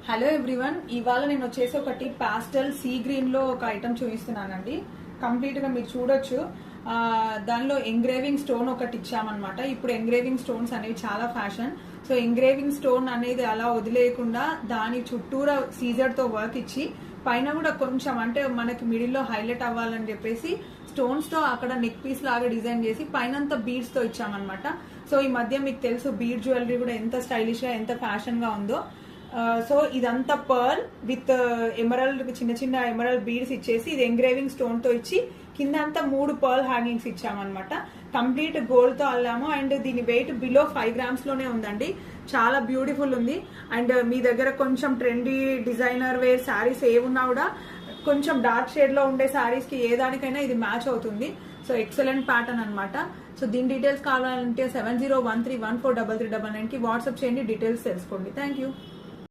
Hello everyone, ఇవాళ నేను వచ్చేసి ఒకటి పాస్టల్ సీ గ్రీన్ లో ఒక ఐటమ్ చూపిస్తున్నానండి. కంప్లీట్ గా మీరు చూడొచ్చు. దానిలో ఎంగ్రేవింగ్ స్టోన్ ఒకటి ఇచ్చామన్నమాట. ఇప్పుడు ఎంగ్రేవింగ్ స్టోన్స్ అనేవి చాలా ఫ్యాషన్. సో ఎంగ్రేవింగ్ స్టోన్ అనేది అలా వదిలేయకుండా దాని చుట్టూరా సీజర్ తో వర్క్ ఇచ్చి పైన కూడా కొంచెం అంటే మనకి మిడిల్ లో హైలైట్ అవ్వాలని చెప్పేసి స్టోన్స్ తో అక్కడ నెక్ పీస్ లాగా డిజైన్ చేసి పైనంతా బీడ్స్ తో ఇచ్చామన్నమాట. సో ఈ మధ్య మీకు తెలుసు బీడ్ జ్యువెలరీ కూడా ఎంత స్టైలిష్ గా ఎంత ఫ్యాషన్ గా ఉందో. సో ఇదంతా పర్ల్ విత్ ఎమరల్డ్ చిన్న చిన్న ఎమరల్డ్ బీడ్స్ ఇచ్చేసి ఇది ఎంగ్రేవింగ్ స్టోన్ తో ఇచ్చి కింద అంతా 3 పర్ల్ హ్యాంగింగ్స్ ఇచ్చామన్నమాట. కంప్లీట్ గోల్డ్ తో అల్లాము అండ్ దీని వెయిట్ బిలో 5 grams లోనే ఉందండి. చాలా బ్యూటిఫుల్ ఉంది. అండ్ మీ దగ్గర కొంచెం ట్రెండీ డిజైనర్ వేర్ శారీస్ ఏమున్నా కూడా కొంచెం డార్క్ షేడ్ లో ఉండే శారీస్ కి ఏ దానికైనా ఇది మ్యాచ్ అవుతుంది. సో ఎక్సలెంట్ ప్యాటర్న్ అనమాట. సో దీని డీటెయిల్స్ కావాలంటే 7013143399 కి వాట్సాప్ చేయండి, డీటెయిల్స్ తెలుసుకోండి. Thank you.